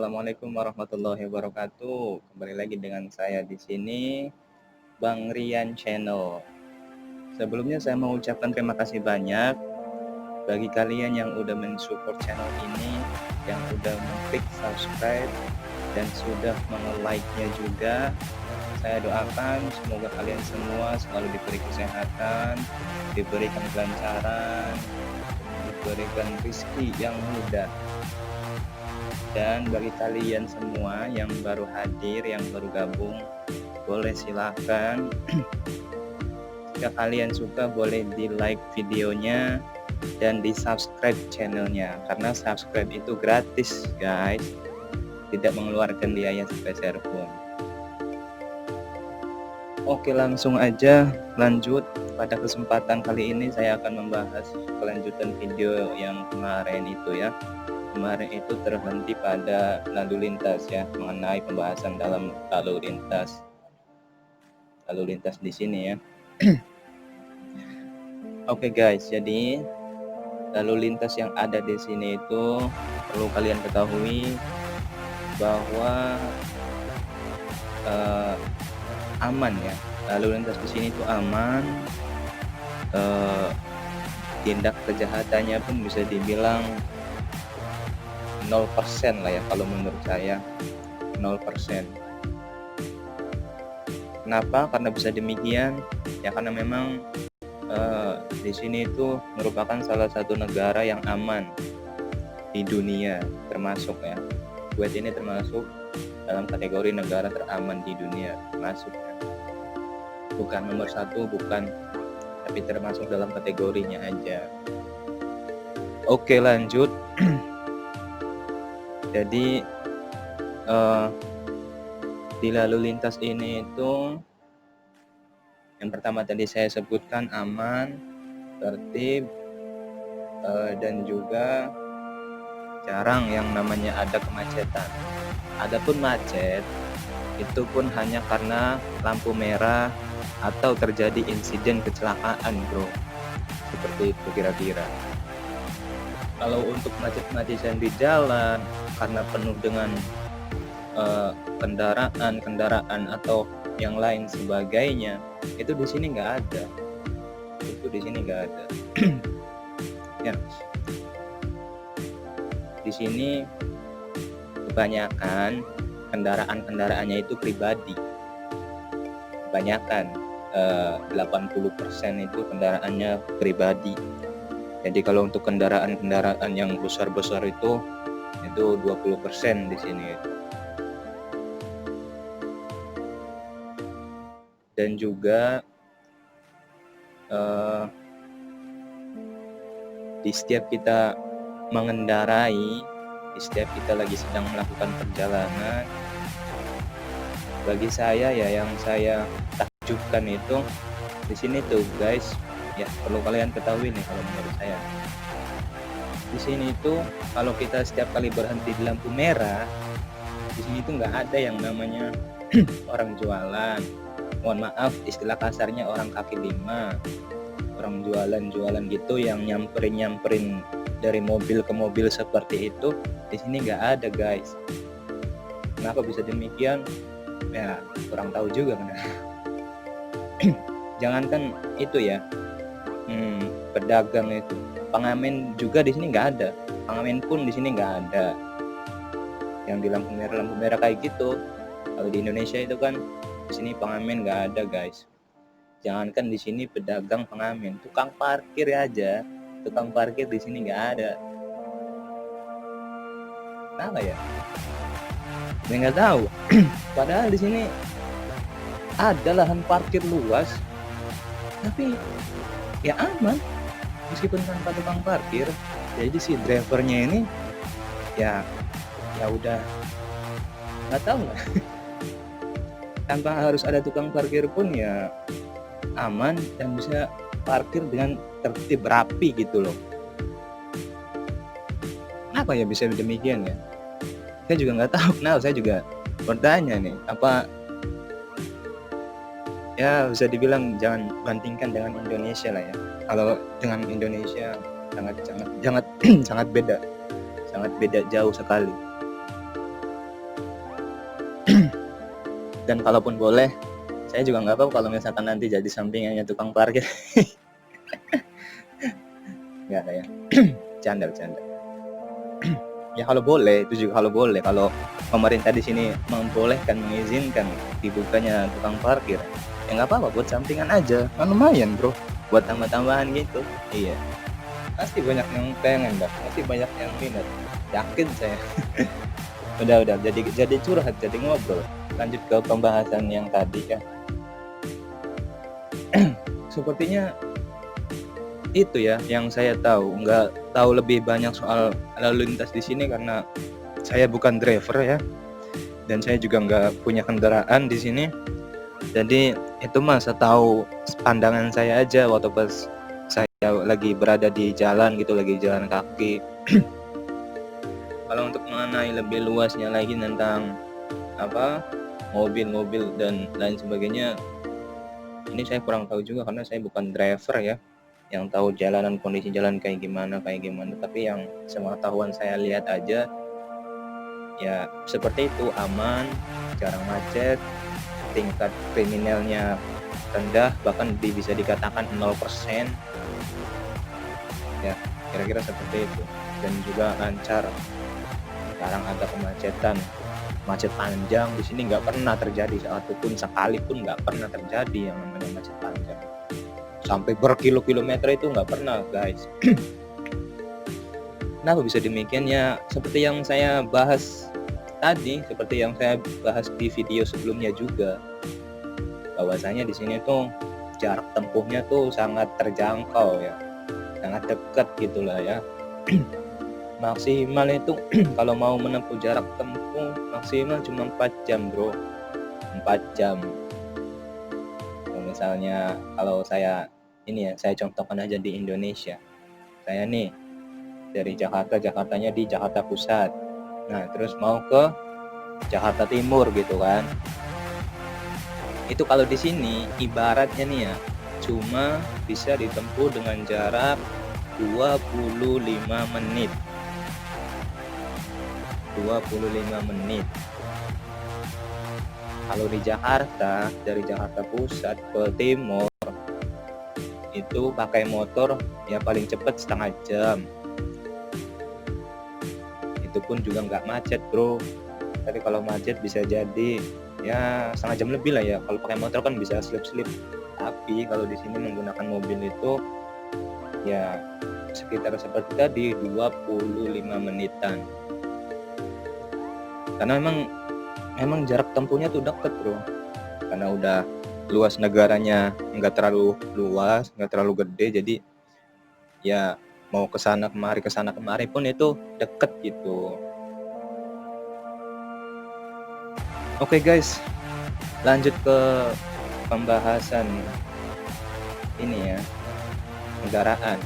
Assalamualaikum warahmatullahi wabarakatuh. Kembali lagi dengan saya di sini, Bang Rian Channel. Sebelumnya saya mau ucapkan terima kasih banyak bagi kalian yang udah mensupport channel ini, yang udah mengklik subscribe dan sudah like-nya juga. Saya doakan semoga kalian semua selalu diberi kesehatan, diberikan kelancaran, diberikan rezeki yang mudah. Dan bagi kalian semua yang baru hadir, yang baru gabung, boleh silahkan jika kalian suka boleh di like videonya dan di subscribe channelnya, karena subscribe itu gratis guys, tidak mengeluarkan biaya sepeser pun. Oke, langsung aja lanjut. Pada kesempatan kali ini saya akan membahas kelanjutan video yang kemarin itu ya. Kemarin itu terhenti pada lalu lintas ya, mengenai pembahasan dalam lalu lintas di sini ya. Oke guys, jadi lalu lintas yang ada di sini itu perlu kalian ketahui bahwa aman ya. Lalu lintas di sini itu aman. Tindak kejahatannya pun bisa dibilang 0% lah ya, kalau menurut saya 0%. Kenapa? Karena bisa demikian ya, karena memang di sini itu merupakan salah satu negara yang aman di dunia, termasuk ya, Kuwait ini termasuk dalam kategori negara teraman di dunia, termasuk ya. Bukan nomor 1, bukan, tapi termasuk dalam kategorinya aja. Oke, lanjut. Jadi di lalu lintas ini itu yang pertama tadi saya sebutkan aman, tertib, dan juga jarang yang namanya ada kemacetan. Adapun macet itu pun hanya karena lampu merah atau terjadi insiden kecelakaan bro, seperti itu kira-kira. Kalau untuk macet-macetan di jalan karena penuh dengan kendaraan atau yang lain sebagainya, itu di sini nggak ada. Ya, di sini kebanyakan kendaraannya itu pribadi. Kebanyakan 80% itu kendaraannya pribadi. Jadi kalau untuk kendaraan yang besar-besar itu 20% di sini. Dan juga di setiap kita mengendarai, di setiap kita lagi sedang melakukan perjalanan, bagi saya ya, yang saya takjubkan itu di sini tuh guys ya, perlu kalian ketahui nih, kalau menurut saya di sini itu kalau kita setiap kali berhenti di lampu merah, di sini tuh nggak ada yang namanya orang jualan, mohon maaf istilah kasarnya orang kaki lima, orang jualan gitu yang nyamperin dari mobil ke mobil seperti itu. Di sini nggak ada guys. Kenapa bisa demikian? Ya kurang tahu juga kenapa. Jangankan itu ya, pedagang itu, pengamen juga di sini nggak ada. Pengamen pun di sini nggak ada yang di lampu merah kayak gitu. Kalau di Indonesia itu kan, di sini pengamen nggak ada guys. Jangankan di sini pedagang, pengamen, tukang parkir aja, tukang parkir di sini nggak ada. Kenapa ya? Saya nggak tahu. Padahal di sini ada lahan parkir luas, tapi ya aman meskipun tanpa tukang parkir. Jadi si drivernya ini ya udah nggak tahu lah. Tanpa harus ada tukang parkir pun ya aman dan bisa parkir dengan tertib rapi gitu loh. Kenapa ya bisa demikian ya? Saya juga nggak tahu. Nah, saya juga bertanya nih, apa ya, bisa dibilang jangan bandingkan dengan Indonesia lah ya. Kalau dengan Indonesia sangat sangat beda jauh sekali. Dan kalaupun boleh, saya juga nggak tahu kalau misalkan nanti jadi sampingannya tukang parkir. Nggak ada ya. Canda. Ya kalau boleh, itu juga kalau boleh, kalau pemerintah di sini membolehkan, mengizinkan dibukanya tukang parkir, ya nggak apa-apa, buat sampingan aja, kan lumayan bro, buat tambah-tambahan gitu. Iya, pasti banyak yang pengen dah, pasti banyak yang minat, yakin saya. udah, jadi curhat, jadi ngobrol. Lanjut ke pembahasan yang tadi kan. Sepertinya itu ya yang saya tahu, nggak tahu lebih banyak soal lalu lintas di sini karena saya bukan driver ya, dan saya juga nggak punya kendaraan di sini. Jadi itu mah setahu pandangan saya aja waktu pas saya lagi berada di jalan gitu, lagi jalan kaki. Kalau untuk mengenai lebih luasnya lagi tentang apa mobil-mobil dan lain sebagainya, ini saya kurang tahu juga karena saya bukan driver ya, yang tahu jalanan, kondisi jalan kayak gimana. Tapi yang sepengetahuan saya lihat aja ya seperti itu, aman, jarang macet, tingkat kriminalnya rendah, bahkan bisa dikatakan 0%. Ya kira-kira seperti itu, dan juga lancar, jarang ada kemacetan. Macet panjang di sini nggak pernah terjadi, satupun sekalipun nggak pernah terjadi yang namanya macet panjang sampai berkilo-kilometer, itu nggak pernah guys. Kenapa bisa demikian ya? Seperti yang saya bahas tadi, seperti yang saya bahas di video sebelumnya juga, bahwasanya di sini tuh jarak tempuhnya tuh sangat terjangkau ya, sangat dekat gitulah ya. Maksimal itu kalau mau menempuh jarak tempuh maksimal cuma 4 jam bro, 4 jam. Misalnya kalau saya ini ya, saya contohkan aja di Indonesia. Saya nih dari Jakartanya di Jakarta Pusat, nah terus mau ke Jakarta Timur gitu kan. Itu kalau di sini ibaratnya nih ya, cuma bisa ditempuh dengan jarak 25 menit. 25 menit. Kalau di Jakarta, dari Jakarta Pusat ke Timur itu pakai motor ya paling cepat setengah jam. Itu pun juga nggak macet bro. Tapi kalau macet bisa jadi ya setengah jam lebih lah ya. Kalau pakai motor kan bisa slip. Tapi kalau di sini menggunakan mobil itu ya sekitar seperti tadi 25 menitan. Karena memang jarak tempuhnya tuh deket bro, karena udah luas negaranya, nggak terlalu luas, nggak terlalu gede, jadi ya mau kesana kemari pun itu deket gitu. Oke guys, lanjut ke pembahasan ini ya, kendaraan.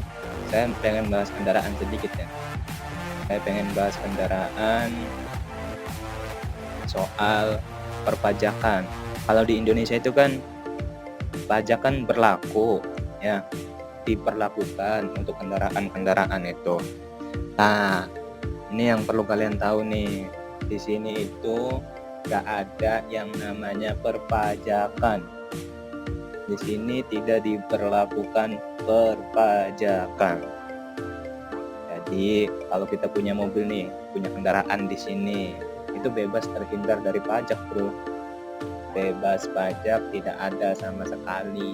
Saya pengen bahas kendaraan sedikit ya. Saya pengen bahas kendaraan soal perpajakan. Kalau di Indonesia itu kan pajak kan berlaku ya, diperlakukan untuk kendaraan itu. Nah, ini yang perlu kalian tahu nih, di sini itu gak ada yang namanya perpajakan. Di sini tidak diperlakukan perpajakan. Jadi kalau kita punya mobil nih, punya kendaraan di sini, itu bebas terhindar dari pajak bro, bebas pajak, tidak ada sama sekali.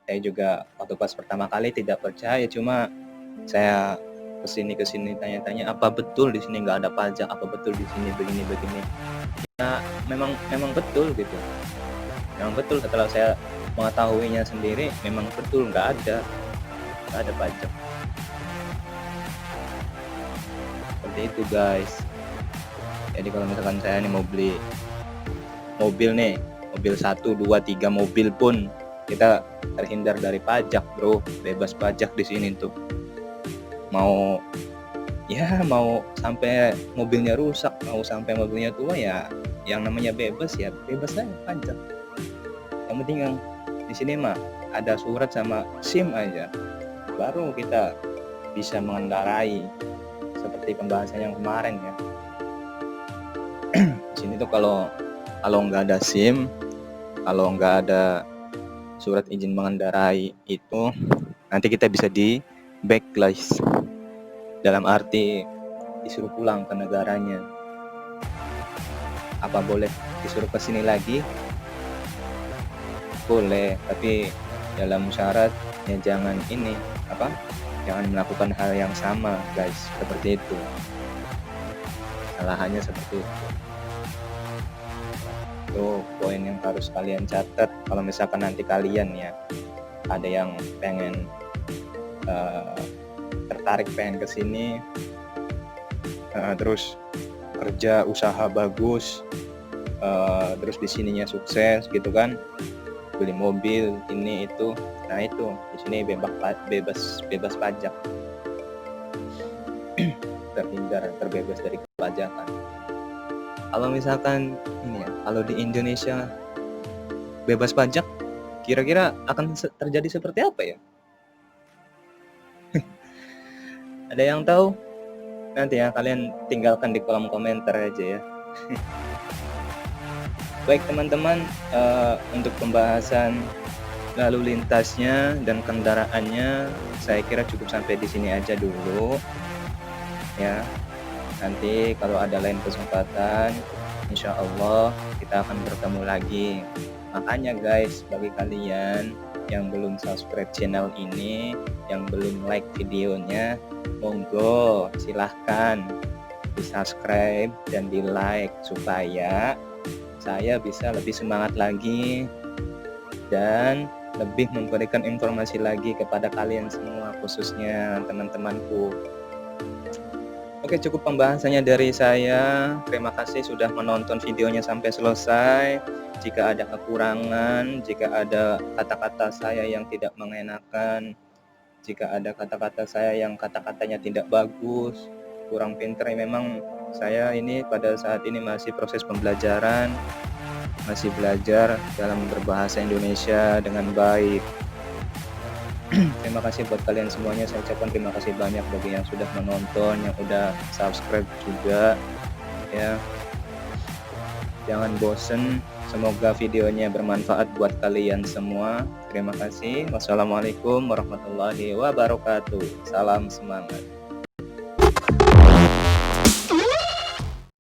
Saya juga waktu pas pertama kali tidak percaya, cuma saya kesini tanya-tanya, apa betul di sini nggak ada pajak, apa betul di sini begini. Ya memang betul gitu, memang betul. Setelah saya mengetahuinya sendiri, memang betul nggak ada pajak. Seperti itu guys. Jadi kalau misalkan saya nih mau beli mobil nih, mobil 1, 2, 3 mobil pun kita terhindar dari pajak bro, bebas pajak di sini tuh. Mau sampai mobilnya rusak, mau sampai mobilnya tua, ya yang namanya bebas ya bebas aja pajak. Yang penting yang di sini mah ada surat sama SIM aja, baru kita bisa mengendarai, seperti pembahasan yang kemarin ya. Di sini tuh kalau nggak ada SIM, kalau nggak ada surat izin mengendarai itu, nanti kita bisa di blacklist. Dalam arti disuruh pulang ke negaranya. Apa boleh disuruh ke sini lagi? Boleh, tapi dalam syarat ya jangan jangan melakukan hal yang sama, guys. Seperti itu. Kesalahannya seperti itu. Itu poin yang harus kalian catat kalau misalkan nanti kalian ya ada yang pengen tertarik pengen kesini, terus kerja usaha bagus, terus di sininya sukses gitu kan, beli mobil ini itu, nah itu di sini bebas pajak, terbebas dari pajakan. Kalau misalkan ini ya, kalau di Indonesia bebas pajak, kira-kira akan terjadi seperti apa ya? Ada yang tahu? Nanti ya kalian tinggalkan di kolom komentar aja ya. Baik teman-teman, untuk pembahasan lalu lintasnya dan kendaraannya saya kira cukup sampai di sini aja dulu ya. Nanti kalau ada lain kesempatan, insya Allah kita akan bertemu lagi. Makanya guys, bagi kalian yang belum subscribe channel ini, yang belum like videonya, monggo silahkan di subscribe dan di like supaya saya bisa lebih semangat lagi dan lebih memberikan informasi lagi kepada kalian semua, khususnya teman-temanku. Oke, cukup pembahasannya dari saya. Terima kasih sudah menonton videonya sampai selesai. Jika ada kekurangan, jika ada kata-kata saya yang tidak mengenakan, jika ada kata-kata saya yang kata-katanya tidak bagus, kurang pintar, memang saya ini pada saat ini masih proses pembelajaran, masih belajar dalam berbahasa Indonesia dengan baik. Terima kasih buat kalian semuanya. Saya ucapkan terima kasih banyak bagi yang sudah menonton, yang udah subscribe juga ya. Jangan bosen, semoga videonya bermanfaat buat kalian semua. Terima kasih. Wassalamualaikum warahmatullahi wabarakatuh. Salam semangat.